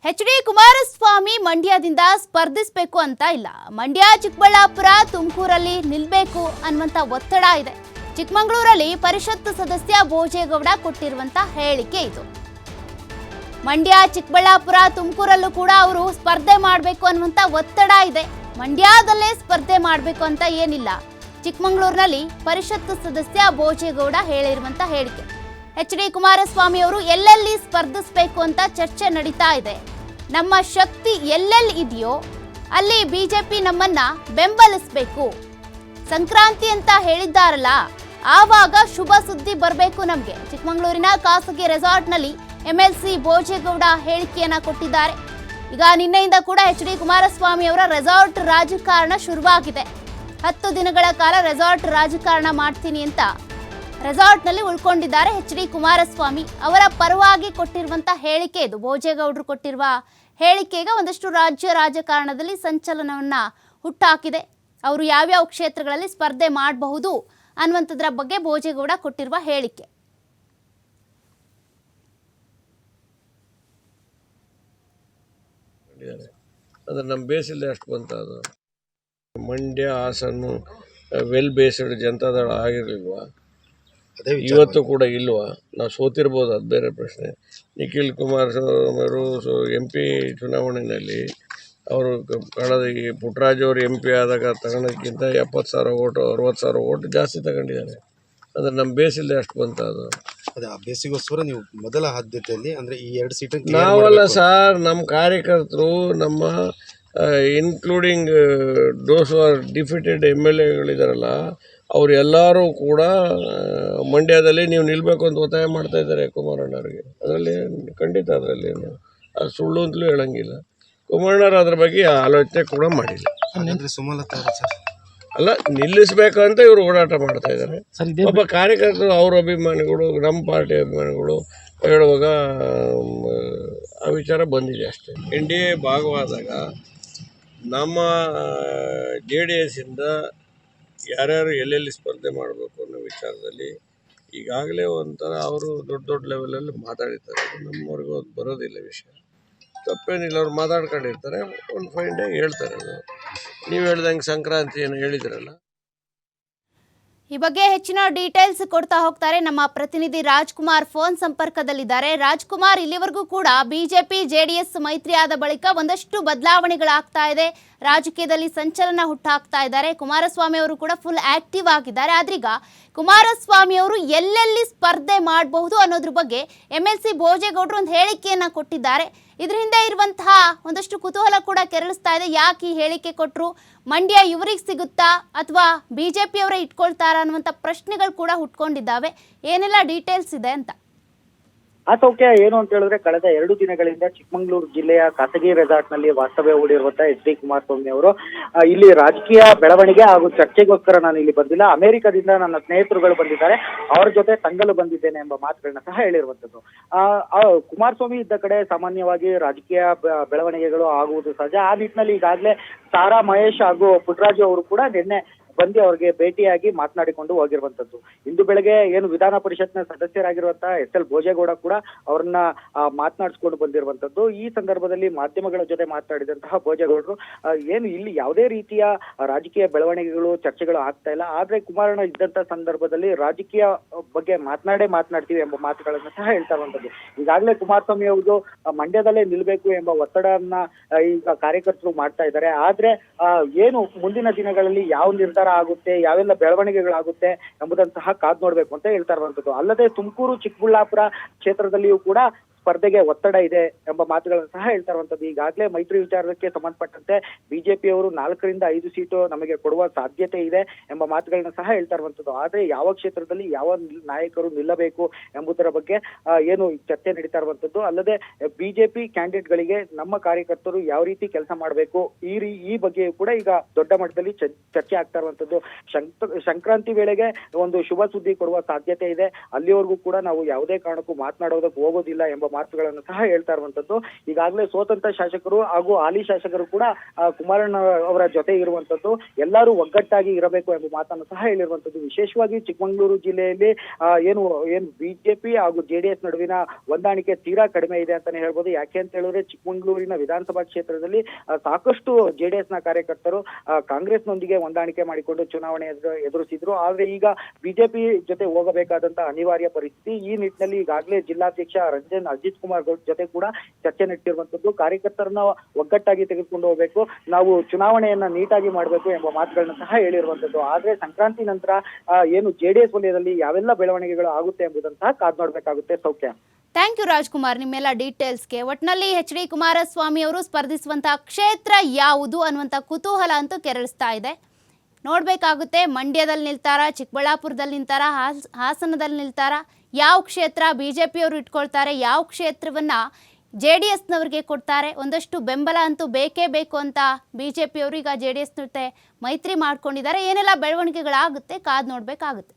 H D. Kumaraswamy ಮಂಡ್ಯದಿಂದ ಸ್ಪರ್ಧಿಸಬೇಕು ಅಂತ ಇಲ್ಲ. ಮಂಡ್ಯ, ಚಿಕ್ಕಬಳ್ಳಾಪುರ, ತುಮಕೂರಲ್ಲಿ ನಿಲ್ಲಬೇಕು ಅನ್ನುವಂತ ಒತ್ತಡ ಇದೆ. ಚಿಕ್ಕಮಗಳೂರಲ್ಲಿ ಪರಿಷತ್ ಸದಸ್ಯ ಭೋಜೇಗೌಡ ಕೊಟ್ಟಿರುವಂತ ಹೇಳಿಕೆ ಇದು. ಮಂಡ್ಯ, ಚಿಕ್ಕಬಳ್ಳಾಪುರ, ತುಮಕೂರಲ್ಲೂ ಕೂಡ ಅವರು ಸ್ಪರ್ಧೆ ಮಾಡಬೇಕು ಅನ್ನುವಂತ ಒತ್ತಡ ಇದೆ. ಮಂಡ್ಯದಲ್ಲೇ ಸ್ಪರ್ಧೆ ಮಾಡಬೇಕು ಅಂತ ಏನಿಲ್ಲ. ಚಿಕ್ಕಮಗಳೂರಿನಲ್ಲಿ ಪರಿಷತ್ ಸದಸ್ಯ ಭೋಜೇಗೌಡ ಹೇಳಿರುವಂತ ಹೇಳಿಕೆ. ಎಚ್.ಡಿ. ಕುಮಾರಸ್ವಾಮಿ ಅವರು ಎಲ್ಲೆಲ್ಲಿ ಸ್ಪರ್ಧಿಸಬೇಕು ಅಂತ ಚರ್ಚೆ ನಡೀತಾ ಇದೆ. ನಮ್ಮ ಶಕ್ತಿ ಎಲ್ಲೆಲ್ಲಿ ಇದೆಯೋ ಅಲ್ಲಿ ಬಿಜೆಪಿ ನಮ್ಮನ್ನ ಬೆಂಬಲಿಸಬೇಕು. ಸಂಕ್ರಾಂತಿ ಅಂತ ಹೇಳಿದ್ದಾರಲ್ಲ, ಆವಾಗ ಶುಭ ಸುದ್ದಿ ಬರಬೇಕು ನಮಗೆ. ಚಿಕ್ಕಮಗಳೂರಿನ ಖಾಸಗಿ ರೆಸಾರ್ಟ್ನಲ್ಲಿ ಎಂಎಲ್ಸಿ ಭೋಜೇಗೌಡ ಹೇಳಿಕೆಯನ್ನ ಕೊಟ್ಟಿದ್ದಾರೆ. ಈಗ ನಿನ್ನೆಯಿಂದ ಕೂಡ ಎಚ್.ಡಿ. ಕುಮಾರಸ್ವಾಮಿ ಅವರ ರೆಸಾರ್ಟ್ ರಾಜಕಾರಣ ಶುರುವಾಗಿದೆ. 10 ದಿನಗಳ ಕಾಲ ರೆಸಾರ್ಟ್ ರಾಜಕಾರಣ ಮಾಡ್ತೀನಿ ಅಂತ ರೆಸಾರ್ಟ್ನಲ್ಲಿ ಉಳ್ಕೊಂಡಿದ್ದಾರೆ ಎಚ್.ಡಿ. ಕುಮಾರಸ್ವಾಮಿ. ಅವರ ಪರವಾಗಿ ಕೊಟ್ಟಿರುವಂತ ಹೇಳಿಕೆ ಇದು. ಭೋಜೇಗೌಡರು ಕೊಟ್ಟಿರುವ ಹೇಳಿಕೆಗೆ ಒಂದಷ್ಟು ರಾಜ್ಯ ರಾಜಕಾರಣದಲ್ಲಿ ಸಂಚಲನವನ್ನ ಹುಟ್ಟಾಕಿದೆ. ಅವರು ಯಾವ್ಯಾವ ಕ್ಷೇತ್ರಗಳಲ್ಲಿ ಸ್ಪರ್ಧೆ ಮಾಡಬಹುದು ಅನ್ನುವಂಥದ್ರ ಬಗ್ಗೆ ಭೋಜೇಗೌಡ ಕೊಟ್ಟಿರುವ ಹೇಳಿಕೆ. ಅಂದ್ರೆ ನಮ್ಮ ಬೇಸಿಲ್ಲ ಅಷ್ಟು ಬಂತ. ಅದು ಮಂಡ್ಯ, ಹಾಸನ ವೆಲ್ ಬೇಸ್ಡ್ ಜನತಾದಳ ಆಗಿರ್ಲಿಲ್ವಾ? ಇವತ್ತು ಕೂಡ ಇಲ್ವಾ? ನಾವು ಸೋತಿರ್ಬೋದು, ಅದು ಬೇರೆ ಪ್ರಶ್ನೆ. ನಿಖಿಲ್ ಕುಮಾರಸ್ವಾಮಿ ಅವರು MP ಚುನಾವಣೆಯಲ್ಲಿ ಅವರು ಕಳೆದ ಈ ಪುಟ್ಟರಾಜು ಅವರು MP ಆದಾಗ ತಗೊಳೋಕ್ಕಿಂತ 70,000 ಓಟು 60,000 ಓಟು ಜಾಸ್ತಿ ತಗೊಂಡಿದ್ದಾರೆ. ಅಂದ್ರೆ ನಮ್ಮ ಬೇಸಿಲ್ಲ ಅಷ್ಟು ಬಂತ. ಅದು ಆ ಬೇಸಿಗೋಸ್ಕರ ನೀವು ಮೊದಲ ಆದ್ಯತೆಯಲ್ಲಿ ಅಂದ್ರೆ ಈ 2 ಸೀಟ್ ನಾವಲ್ಲ ಸರ್, ನಮ್ಮ ಕಾರ್ಯಕರ್ತರು, ನಮ್ಮ ಇನ್ಕ್ಲೂಡಿಂಗ್ ದೋಸ್ ಆರ್ ಡಿಫಿಟೆಡ್ MLAಗಳಿದಾರಲ್ಲ, ಅವ್ರು ಎಲ್ಲರೂ ಕೂಡ ಮಂಡ್ಯದಲ್ಲಿ ನೀವು ನಿಲ್ಲಬೇಕು ಅಂತ ಒತ್ತಾಯ ಮಾಡ್ತಾ ಇದ್ದಾರೆ ಕುಮಾರಣ್ಣವ್ರಿಗೆ. ಅದರಲ್ಲಿ ಖಂಡಿತ ಅದರಲ್ಲಿ ಅದು ಸುಳ್ಳು ಅಂತಲೂ ಹೇಳಂಗಿಲ್ಲ. ಕುಮಾರಣ್ಣವ್ರು ಅದ್ರ ಬಗ್ಗೆ ಆಲೋಚನೆ ಕೂಡ ಮಾಡಿಲ್ಲ. ಸುಮಲತಾ ಅಲ್ಲ, ನಿಲ್ಲಿಸ್ಬೇಕಂತ ಇವರು ಓಡಾಟ ಮಾಡ್ತಾ ಇದ್ದಾರೆ. ಒಬ್ಬ ಕಾರ್ಯಕರ್ತರು, ಅವ್ರ ಅಭಿಮಾನಿಗಳು, ನಮ್ಮ ಪಾರ್ಟಿ ಅಭಿಮಾನಿಗಳು ಹೇಳುವಾಗ ಆ ವಿಚಾರ ಬಂದಿದೆ ಅಷ್ಟೇ. NDA ಭಾಗವಾದಾಗ ನಮ್ಮ JDS ಇಂದ ಯಾರ್ಯಾರು ಎಲ್ಲೆಲ್ಲಿ ಸ್ಪರ್ಧೆ ಮಾಡಬೇಕು ಅನ್ನೋ ವಿಚಾರದಲ್ಲಿ ಈಗಾಗಲೇ ಒಂಥರ ಅವರು ದೊಡ್ಡ ದೊಡ್ಡ ಲೆವೆಲಲ್ಲಿ ಮಾತಾಡಿರ್ತಾರೆ. ನಮ್ಮವ್ರಿಗೂ ಅದು ಬರೋದಿಲ್ಲ ವಿಷಯ. ತಪ್ಪೇನಿಲ್ಲ, ಅವ್ರು ಮಾತಾಡ್ಕೊಂಡಿರ್ತಾರೆ, ಒಂದು ಫೈನ್ ಡೇ ಹೇಳ್ತಾರೆ. ಅದು ನೀವು ಹೇಳ್ದಂಗೆ ಸಂಕ್ರಾಂತಿ ಏನು ಹೇಳಿದ್ರಲ್ಲ. ಈ ಬಗ್ಗೆ ಹೆಚ್ಚಿನ ಡೀಟೇಲ್ಸ್ ಕೊಡ್ತಾ ಹೋಗ್ತಾರೆ ನಮ್ಮ ಪ್ರತಿನಿಧಿ ರಾಜ್ಕುಮಾರ್ ಫೋನ್ ಸಂಪರ್ಕದಲ್ಲಿದ್ದಾರೆ. ರಾಜ್ಕುಮಾರ್, ಇಲ್ಲಿವರೆಗೂ ಕೂಡ ಬಿಜೆಪಿ JDS ಮೈತ್ರಿ ಆದ ಬಳಿಕ ಒಂದಷ್ಟು ಬದಲಾವಣೆಗಳಾಗ್ತಾ ಇದೆ, ರಾಜಕೀಯದಲ್ಲಿ ಸಂಚಲನ ಹುಟ್ಟಾಕ್ತಾ ಇದ್ದಾರೆ. ಕುಮಾರಸ್ವಾಮಿ ಅವರು ಕೂಡ ಫುಲ್ ಆಕ್ಟಿವ್ ಆಗಿದ್ದಾರೆ. ಆದ್ರೀಗ ಕುಮಾರಸ್ವಾಮಿ ಅವರು ಎಲ್ಲೆಲ್ಲಿ ಸ್ಪರ್ಧೆ ಮಾಡಬಹುದು ಅನ್ನೋದ್ರ ಬಗ್ಗೆ MLC ಭೋಜೇಗೌಡರು ಒಂದು ಹೇಳಿಕೆಯನ್ನ ಕೊಟ್ಟಿದ್ದಾರೆ. ಇದ್ರ ಹಿಂದೆ ಇರುವಂತಹ ಒಂದಷ್ಟು ಕುತೂಹಲ ಕೂಡ ಕೆರಳಿಸ್ತಾ ಇದೆ. ಯಾಕೆ ಈ ಹೇಳಿಕೆ ಕೊಟ್ಟರು? ಮಂಡ್ಯ ಇವರಿಗೆ ಸಿಗುತ್ತಾ ಅಥವಾ ಬಿಜೆಪಿ ಅವರೇ ಇಟ್ಕೊಳ್ತಾರಾ ಅನ್ನುವಂಥ ಪ್ರಶ್ನೆಗಳು ಕೂಡ ಹುಟ್ಕೊಂಡಿದ್ದಾವೆ. ಏನೆಲ್ಲ ಡೀಟೇಲ್ಸ್ ಇದೆ ಅಂತ? ಸೌಖ್ಯ ಏನು ಅಂತ ಹೇಳಿದ್ರೆ, ಕಳೆದ 2 ದಿನಗಳಿಂದ ಚಿಕ್ಕಮಗಳೂರು ಜಿಲ್ಲೆಯ ಖಾಸಗಿ ರೆಸಾರ್ಟ್ನಲ್ಲಿ ವಾಸ್ತವ್ಯ ಹೂಡಿರುವಂತಹ ಎಚ್.ಡಿ. ಕುಮಾರಸ್ವಾಮಿ ಅವರು ಇಲ್ಲಿ ರಾಜಕೀಯ ಬೆಳವಣಿಗೆ ಹಾಗೂ ಚರ್ಚೆಗೋಸ್ಕರ ನಾನು ಇಲ್ಲಿ ಬಂದಿಲ್ಲ, ಅಮೆರಿಕದಿಂದ ನನ್ನ ಸ್ನೇಹಿತರುಗಳು ಬಂದಿದ್ದಾರೆ, ಅವರ ಜೊತೆ ತಂಗಲು ಬಂದಿದ್ದೇನೆ ಎಂಬ ಮಾತುಗಳನ್ನ ಸಹ ಹೇಳಿರುವಂತದ್ದು. ಕುಮಾರಸ್ವಾಮಿ ಇದ್ದ ಕಡೆ ಸಾಮಾನ್ಯವಾಗಿ ರಾಜಕೀಯ ಬೆಳವಣಿಗೆಗಳು ಆಗುವುದು ಸಹಜ. ಆ ನಿಟ್ಟಿನಲ್ಲಿ ಈಗಾಗಲೇ ಸಾರಾ ಮಹೇಶ್ ಹಾಗೂ ಪುಟ್ಟರಾಜು ಅವರು ಕೂಡ ನಿನ್ನೆ ಬಂದು ಅವರಿಗೆ ಭೇಟಿಯಾಗಿ ಮಾತನಾಡಿಕೊಂಡು ಹೋಗಿರುವಂತದ್ದು. ಇಂದು ಬೆಳಗ್ಗೆ ಏನು ವಿಧಾನ ಪರಿಷತ್ನ ಸದಸ್ಯರಾಗಿರುವಂತಹ SL ಭೋಜೇಗೌಡ ಕೂಡ ಅವರನ್ನ ಮಾತನಾಡಿಸ್ಕೊಂಡು ಬಂದಿರುವಂತದ್ದು. ಈ ಸಂದರ್ಭದಲ್ಲಿ ಮಾಧ್ಯಮಗಳ ಜೊತೆ ಮಾತನಾಡಿದಂತಹ ಭೋಜೇಗೌಡರು ಏನು ಇಲ್ಲಿ ಯಾವುದೇ ರೀತಿಯ ರಾಜಕೀಯ ಬೆಳವಣಿಗೆಗಳು ಚರ್ಚೆಗಳು ಆಗ್ತಾ ಇಲ್ಲ, ಆದ್ರೆ ಕುಮಾರಣ್ಣ ಇದ್ದಂತ ಸಂದರ್ಭದಲ್ಲಿ ರಾಜಕೀಯ ಬಗ್ಗೆ ಮಾತನಾಡ್ತೀವಿ ಎಂಬ ಮಾತುಗಳನ್ನ ಸಹ ಹೇಳ್ತಾ ಇರುವಂತದ್ದು. ಈಗಾಗಲೇ ಕುಮಾರಸ್ವಾಮಿ ಅವರು ಮಂಡ್ಯದಲ್ಲೇ ನಿಲ್ಬೇಕು ಎಂಬ ಒತ್ತಡವನ್ನ ಈಗ ಕಾರ್ಯಕರ್ತರು ಮಾಡ್ತಾ ಇದ್ದಾರೆ. ಆದ್ರೆ ಏನು ಮುಂದಿನ ದಿನಗಳಲ್ಲಿ ಯಾವ ನಿರ್ಧಾರ ಆಗುತ್ತೆ, ಯಾವೆಲ್ಲ ಬೆಳವಣಿಗೆಗಳಾಗುತ್ತೆ ಎಂಬುದನ್ನು ಸಹ ಕಾದ್ ನೋಡ್ಬೇಕು ಅಂತ ಹೇಳ್ತಾ ಇರುವಂತದ್ದು. ಅಲ್ಲದೆ ತುಮಕೂರು, ಚಿಕ್ಕಬಳ್ಳಾಪುರ ಕ್ಷೇತ್ರದಲ್ಲಿಯೂ ಕೂಡ ಸ್ಪರ್ಧೆಗೆ ಒತ್ತಡ ಇದೆ ಎಂಬ ಮಾತುಗಳನ್ನು ಸಹ ಹೇಳ್ತಾ ಇರುವಂತದ್ದು. ಈಗಾಗಲೇ ಮೈತ್ರಿ ವಿಚಾರಕ್ಕೆ ಸಂಬಂಧಪಟ್ಟಂತೆ ಬಿಜೆಪಿಯವರು 4 ರಿಂದ 5 ಸೀಟು ನಮಗೆ ಕೊಡುವ ಸಾಧ್ಯತೆ ಇದೆ ಎಂಬ ಮಾತುಗಳನ್ನ ಸಹ ಹೇಳ್ತಾ ಇರುವಂತದ್ದು. ಆದ್ರೆ ಯಾವ ಕ್ಷೇತ್ರದಲ್ಲಿ ಯಾವ ನಾಯಕರು ನಿಲ್ಲಬೇಕು ಎಂಬುದರ ಬಗ್ಗೆ ಏನು ಚರ್ಚೆ ನಡೀತಾ ಇರುವಂತದ್ದು. ಅಲ್ಲದೆ ಬಿಜೆಪಿ ಕ್ಯಾಂಡಿಡೇಟ್ಗಳಿಗೆ ನಮ್ಮ ಕಾರ್ಯಕರ್ತರು ಯಾವ ರೀತಿ ಕೆಲಸ ಮಾಡಬೇಕು ಈ ಬಗ್ಗೆ ಕೂಡ ಈಗ ದೊಡ್ಡ ಮಟ್ಟದಲ್ಲಿ ಚರ್ಚೆ ಆಗ್ತಾ ಇರುವಂತದ್ದು. ಸಂಕ್ರಾಂತಿ ವೇಳೆಗೆ ಒಂದು ಶುಭ ಸುದ್ದಿ ಕೊಡುವ ಸಾಧ್ಯತೆ ಇದೆ. ಅಲ್ಲಿವರೆಗೂ ಕೂಡ ನಾವು ಯಾವುದೇ ಕಾರಣಕ್ಕೂ ಮಾತನಾಡೋದಕ್ಕೆ ಹೋಗೋದಿಲ್ಲ ಎಂಬ ಮಾತುಗಳನ್ನು ಸಹ ಹೇಳ್ತಾ ಇರುವಂತದ್ದು. ಈಗಾಗಲೇ ಸೋತಂತ ಶಾಸಕರು ಹಾಗೂ ಹಾಲಿ ಶಾಸಕರು ಕೂಡ ಕುಮಾರಣ್ಣ ಅವರ ಜೊತೆ ಇರುವಂತದ್ದು, ಎಲ್ಲರೂ ಒಗ್ಗಟ್ಟಾಗಿ ಇರಬೇಕು ಎಂಬ ಮಾತನ್ನು ಸಹ ಹೇಳಿರುವಂತದ್ದು. ವಿಶೇಷವಾಗಿ ಚಿಕ್ಕಮಗಳೂರು ಜಿಲ್ಲೆಯಲ್ಲಿ ಏನು ಬಿಜೆಪಿ ಹಾಗೂ ಜೆಡಿಎಸ್ ನಡುವಿನ ಹೊಂದಾಣಿಕೆ ತೀರಾ ಕಡಿಮೆ ಇದೆ ಅಂತಾನೆ ಹೇಳ್ಬೋದು. ಯಾಕೆ ಅಂತ ಹೇಳಿದ್ರೆ ಚಿಕ್ಕಮಗಳೂರಿನ ವಿಧಾನಸಭಾ ಕ್ಷೇತ್ರದಲ್ಲಿ ಸಾಕಷ್ಟು ಜೆಡಿಎಸ್ ನ ಕಾರ್ಯಕರ್ತರು ಕಾಂಗ್ರೆಸ್ನೊಂದಿಗೆ ಹೊಂದಾಣಿಕೆ ಮಾಡಿಕೊಂಡು ಚುನಾವಣೆ ಎದುರಿಸಿದ್ರು. ಆದ್ರೆ ಈಗ ಬಿಜೆಪಿ ಜೊತೆ ಹೋಗಬೇಕಾದಂತ ಅನಿವಾರ್ಯ ಪರಿಸ್ಥಿತಿ. ಈ ನಿಟ್ಟಿನಲ್ಲಿ ಈಗಾಗಲೇ ಜಿಲ್ಲಾಧ್ಯಕ್ಷ ರಂಜನ್ ಅಜಿತ್ ಕುಮಾರ್ ಜೊತೆ ಕೂಡ ಚರ್ಚೆ ನಡೆಸಿರುವಂತದ್ದು. ಕಾರ್ಯಕರ್ತರನ್ನ ಒಗ್ಗಟ್ಟಾಗಿ ತೆಗೆದುಕೊಂಡು ಹೋಗಬೇಕು, ನಾವು ಚುನಾವಣೆಯನ್ನ ನೀಟಾಗಿ ಮಾಡಬೇಕು ಎಂಬ ಮಾತುಗಳನ್ನ ಸಹ ಹೇಳಿರುವಂತದ್ದು. ಆದ್ರೆ ಸಂಕ್ರಾಂತಿ ನಂತರ ಏನು ಜೆಡಿಎಸ್ ವಲಯದಲ್ಲಿ ಯಾವೆಲ್ಲ ಬೆಳವಣಿಗೆಗಳು ಆಗುತ್ತೆ ಎಂಬುದನ್ನು ಸಹ ಕಾದ್ ನೋಡ್ಬೇಕಾಗುತ್ತೆ. ಸೌಖ್ಯ. ಥ್ಯಾಂಕ್ ಯು ರಾಜ್ಕುಮಾರ್ ನಿಮ್ಮೆಲ್ಲ ಡೀಟೇಲ್ಸ್ಗೆ. ಒಟ್ಟಿನಲ್ಲಿ ಎಚ್ ಡಿ ಕುಮಾರಸ್ವಾಮಿ ಅವರು ಸ್ಪರ್ಧಿಸುವಂತಹ ಕ್ಷೇತ್ರ ಯಾವುದು ಅನ್ನುವಂಥ ಕುತೂಹಲ ಅಂತೂ ಕೆರಳಿಸ್ತಾ ಇದೆ. ನೋಡಬೇಕಾಗುತ್ತೆ, ಮಂಡ್ಯದಲ್ಲಿ ನಿಲ್ತಾರಾ, ಚಿಕ್ಕಬಳ್ಳಾಪುರದಲ್ಲಿ ನಿಲ್ತಾರಾ, ಹಾಸನದಲ್ಲಿ ನಿಲ್ತಾರಾ, ಯಾವ ಕ್ಷೇತ್ರ ಬಿ ಜೆ ಪಿಯವರು ಇಟ್ಕೊಳ್ತಾರೆ, ಯಾವ ಕ್ಷೇತ್ರವನ್ನು ಜೆ ಡಿ ಎಸ್ನವ್ರಿಗೆ ಕೊಡ್ತಾರೆ. ಒಂದಷ್ಟು ಬೆಂಬಲ ಅಂತೂ ಬೇಕೇ ಬೇಕು ಅಂತ ಬಿ ಜೆ ಪಿಯವರು ಈಗ ಜೆ ಡಿ ಎಸ್ ಜೊತೆ ಮೈತ್ರಿ ಮಾಡ್ಕೊಂಡಿದ್ದಾರೆ. ಏನೆಲ್ಲ ಬೆಳವಣಿಗೆಗಳಾಗುತ್ತೆ ಕಾದು ನೋಡಬೇಕಾಗುತ್ತೆ.